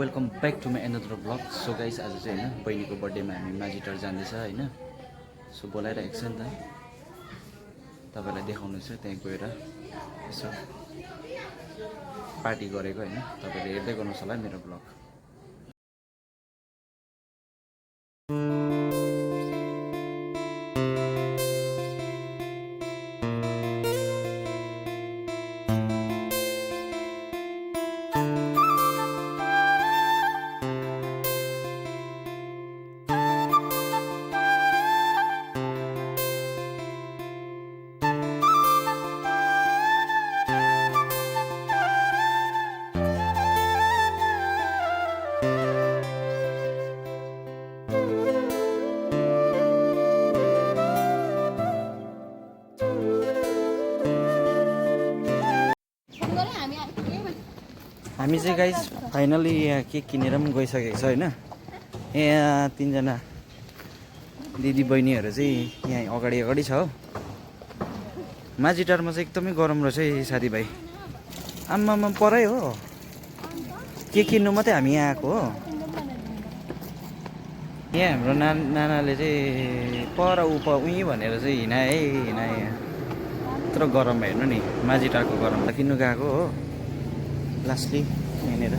Welcome back to my another blog. So guys आज चाहिँ होइन बहिनीको बर्थडेमा हामी माझीटार जाँदैछ होइन। सो बोलाइरहेको छ नि त, तपाईँलाई देखाउनु छ त्यहाँ गएर यसो पार्टी गरेको होइन। तपाईँले हेर्दै गर्नुहोस् होला मेरो ब्लग। हामी चाहिँ गाइस फाइनली यहाँ केक किनेर पनि गइसकेको छ होइन। यहाँ तीनजना दिदी बहिनीहरू चाहिँ यहाँ अगाडि अगाडि छ हो। माझीटारमा चाहिँ एकदमै गरम रहेछ है साथीभाइ। आम्मामा परै हो के किन्नु मात्रै हामी यहाँ आएको हो। यहाँ हाम्रो नानाले चाहिँ पर उहीँ भनेर चाहिँ हिँडाए यहाँ यत्रो गरम हेर्नु नि, माझीटारको गरमलाई किन्नु गएको हो। लास्टली यहाँनिर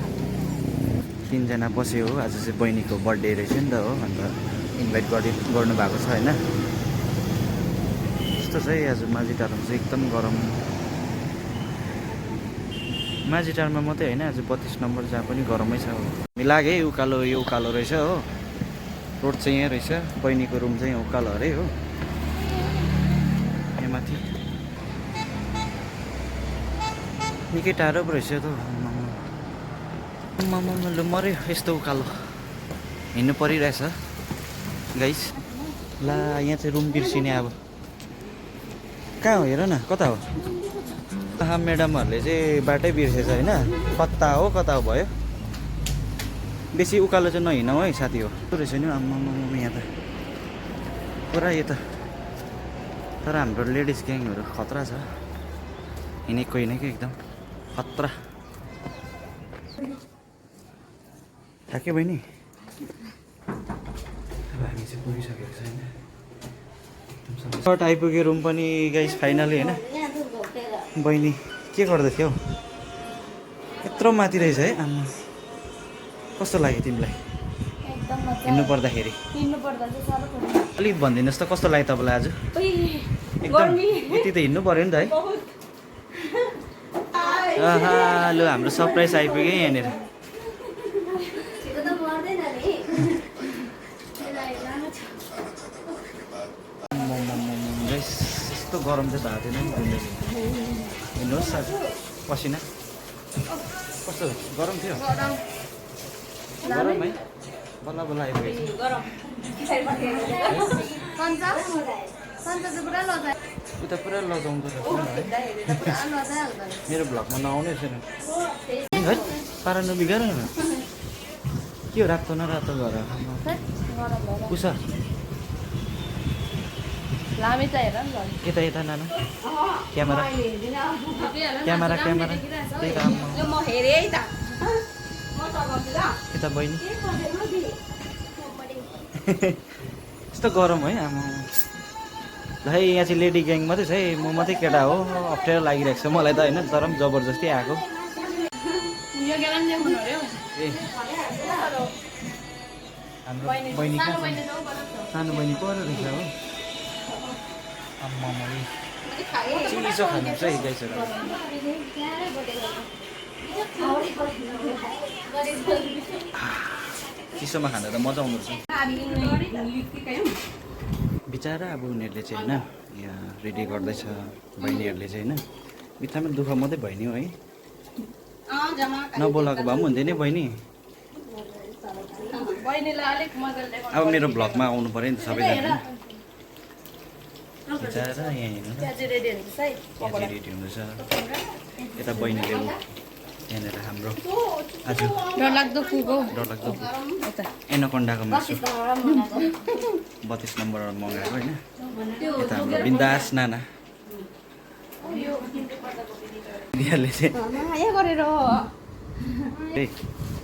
तीनजना बस्यो हो। आज चाहिँ बहिनीको बर्थडे रहेछ नि त हो, अन्त इन्भाइट गर्नुभएको छ होइन। यस्तो चाहिँ आज माझीटारमा चाहिँ एकदम गरम। माझीटारमा मात्रै होइन, आज 32 नम्बर जहाँ पनि गरमै छ हो। मिलागे उकालो यो उकालो रहेछ हो। रोड चाहिँ यहाँ रहेछ, बहिनीको रुम चाहिँ उकालो अरे हो यहाँ माथि। निकै टाढो पो रहेछ त लु मऱ्यो यस्तो उकालो हिँड्नु परिरहेछ गाइस। ला यहाँ चाहिँ रुम बिर्सिने अब कहाँ हो हेर न, कता हो। म्याडमहरूले चाहिँ बाटै बिर्सेछ होइन। कता हो भयो। बेसी उकालो चाहिँ नहिँडौ है साथी हो। रहेछ नि आम्मामा यहाँ त पुरा यो त। तर हाम्रो लेडिज ग्याङहरू खतरा छ, हिँडेको हिँडेको एकदम खतरा। थाक्यो बहिनी, अब हामी चाहिँ पुगिसकेको छ होइन। सर्ट आइपुग्यो रुम पनि गाइस फाइनली होइन। बहिनी के गर्दै थियौ, यत्रो माथि रहेछ है आम्मा। कस्तो लाग्यो तिमीलाई हिँड्नु पर्दाखेरि? अलिक भनिदिनुहोस् त कस्तो लाग्यो तपाईँलाई आज? एकदम यति त हिँड्नु पऱ्यो नि त है। लु हाम्रो सरप्राइज आइपुग्यो यहाँनिर। यस्तो गरम चाहिँ भएको थिएन नि। हिँड्नुहोस् आज पसिना कस्तो गरम थियो। गरम है, बल्ल बल्ल आइपुगेको। उता पुरा लजाउँदो रहेछ मेरो भ्लगमा नआउने छैन है। पारा नबिगार न के हो, रातो न रातो घर उषा। यता यता नाना क्यामेरा क्यामेरा क्यामेरा त्यही काम यता बहिनी। यस्तो गरम है आमा। है यहाँ चाहिँ लेडी ग्याङ मात्रै छ है, म मात्रै केटा हो। अप्ठ्यारो लागिरहेको छ मलाई त होइन, तर पनि जबरजस्ती आएको। हाम्रो बहिनी सानो बहिनी पर रहेछ हो। आम्मा चिसो खानु चाहिँ गाइसहरू। चिसोमा खाँदा त मजा आउँदो रहेछ। बिचरा अब उनीहरूले चाहिँ होइन यहाँ रेडी गर्दैछ बहिनीहरूले चाहिँ होइन। बित्थामा दुःख मात्रै बहिनी हो है, नबोलाएको भए पनि हुन्थ्यो नि बहिनी। अब मेरो भ्लगमा आउनु पऱ्यो नि त सबैजना। बिचरा यहाँ हेर्नु रेडी हुँदैछ। यता बहिनीले यहाँनिर हाम्रो आज डरलाग्दो पुग एनाकोन्डाको मासु 32 नम्बर मगाएको होइन। यता हाम्रो बिन्दास नाना दिदीहरूले चाहिँ ए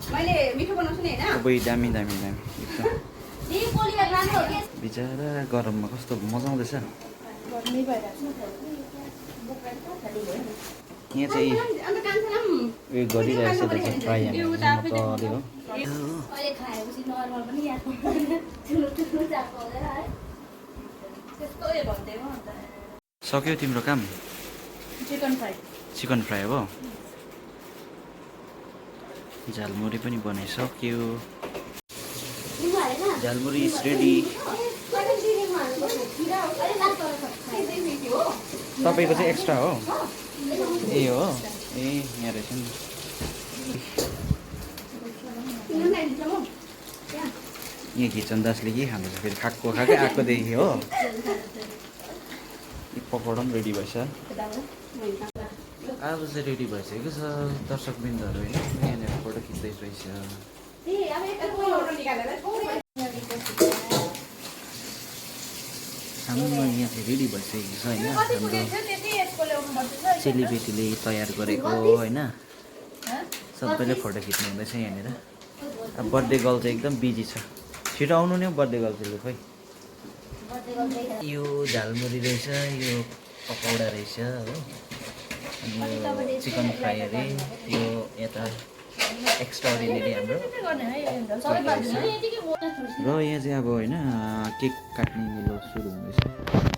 मैले मिठो बनाउँछु नि हैन अबै दामी दामी दामी एकदम बिचरा गरममा कस्तो मजा आउँदैछ गर्मी भइरहेछ यहाँ चाहिँ अन्त कान्छालाई उयो गरिरहेछ रहेछ फ्राई मजाले हो अहिले खाएपछि नर्मल पनि याद ठुलो ठुलो जाएको हुँदैन है त्यस्तो उयो भन्दैन अन्त सक्यो तिम्रो काम चिकन फ्राई चिकन फ्राई हो झालमुरी पनि बनाइसक्यो झालमुरी इज रेडी तपाईँको चाहिँ एक्स्ट्रा हो ए हो ए यहाँ रहेछ नि यहाँ खिचन दासले के खाँदैछ फेरि खाएको खाएकै आएकोदेखि हो पकौडा पनि रेडी भएछ आज चाहिँ रेडी भइसकेको छ दर्शकबिन्दहरू होइन यहाँनिर फोटो खिच्दै रहेछ हाम्रो यहाँ चाहिँ रेडी भइसकेको छ होइन हाम्रो चेलीबेटीले तयार गरेको होइन सबैले फोटो खिच्नु हुँदैछ यहाँनिर अब बर्थडे गर्ल चाहिँ एकदम बिजी छ छिटो आउनु नि बर्थडे गर्ल चाहिँ खोइ यो झालमुरी रहेछ यो पकौडा रहेछ हो अनि यो चिकन फ्राई अरे यो यता एक्स्ट्रा अर्डिनेरी हाम्रो र यहाँ चाहिँ अब होइन केक काट्ने मिलो सुरु हुँदैछ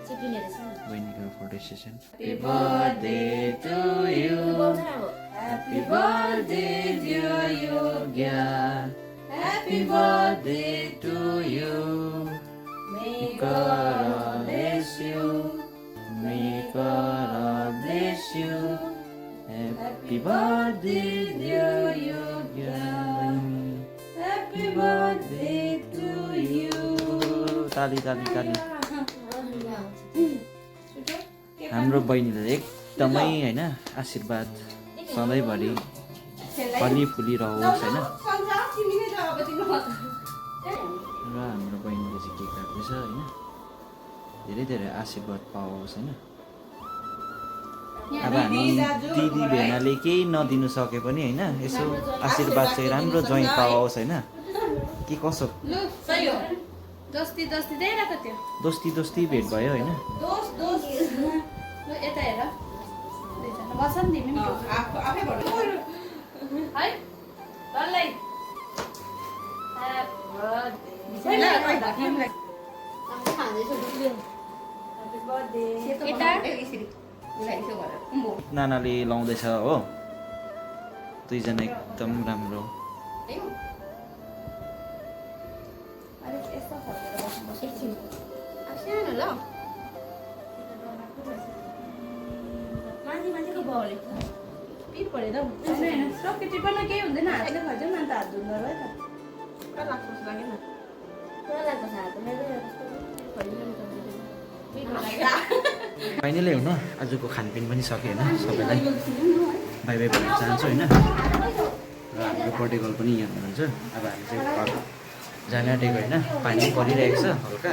बहिनीको photo session Happy birthday to you Happy birthday dear Yogya Happy birthday to you May God bless you May God bless you Happy birthday dear Yogya Happy birthday to you ताली ताली ताली हाम्रो बहिनीले एकदमै होइन आशीर्वाद सधैँभरि फली फुलिरहोस् होइन र हाम्रो बहिनीले चाहिँ केक काट्दैछ होइन धेरै धेरै आशीर्वाद पाओस् होइन अब हामी दिदी भेनाले केही नदिनु सके पनि होइन यसो आशीर्वाद चाहिँ राम्रो ज्वाइँ पाओस् होइन के कसो दोस्ती दोस्ती दिइरहेको थियो दोस्ती दोस्ती भेट भयो होइन यता हेर बस नि तिमी आफै भन्नु है डल्लै नानाले लाउँदैछ हो दुईजना एकदम राम्रो केही हुँदैन हातले खान्छ नि त हात धुँदो है त पुरा लाग्छ जस्तो लाग्यो न फाइनली होइन आजको खानपिन पनि सक्यो होइन सबैलाई बाई बाई भन्न चाहन्छु होइन र हाम्रो बर्थडे गर्ल पनि यहाँ हुनुहुन्छ अब हामी चाहिँ घर जान आँटेको होइन पानी परिरहेको छ हल्का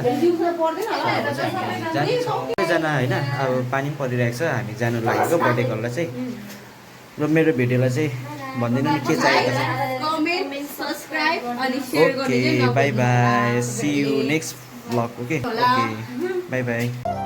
सबैजना होइन अब पानी पनि परिरहेको छ हामी जानु लागेको बर्थडे गर्ललाई चाहिँ र मेरो भिडियोलाई चाहिँ भनिदिनु नि के चाहिएको छ okay bye bye see you next blog okay okay bye by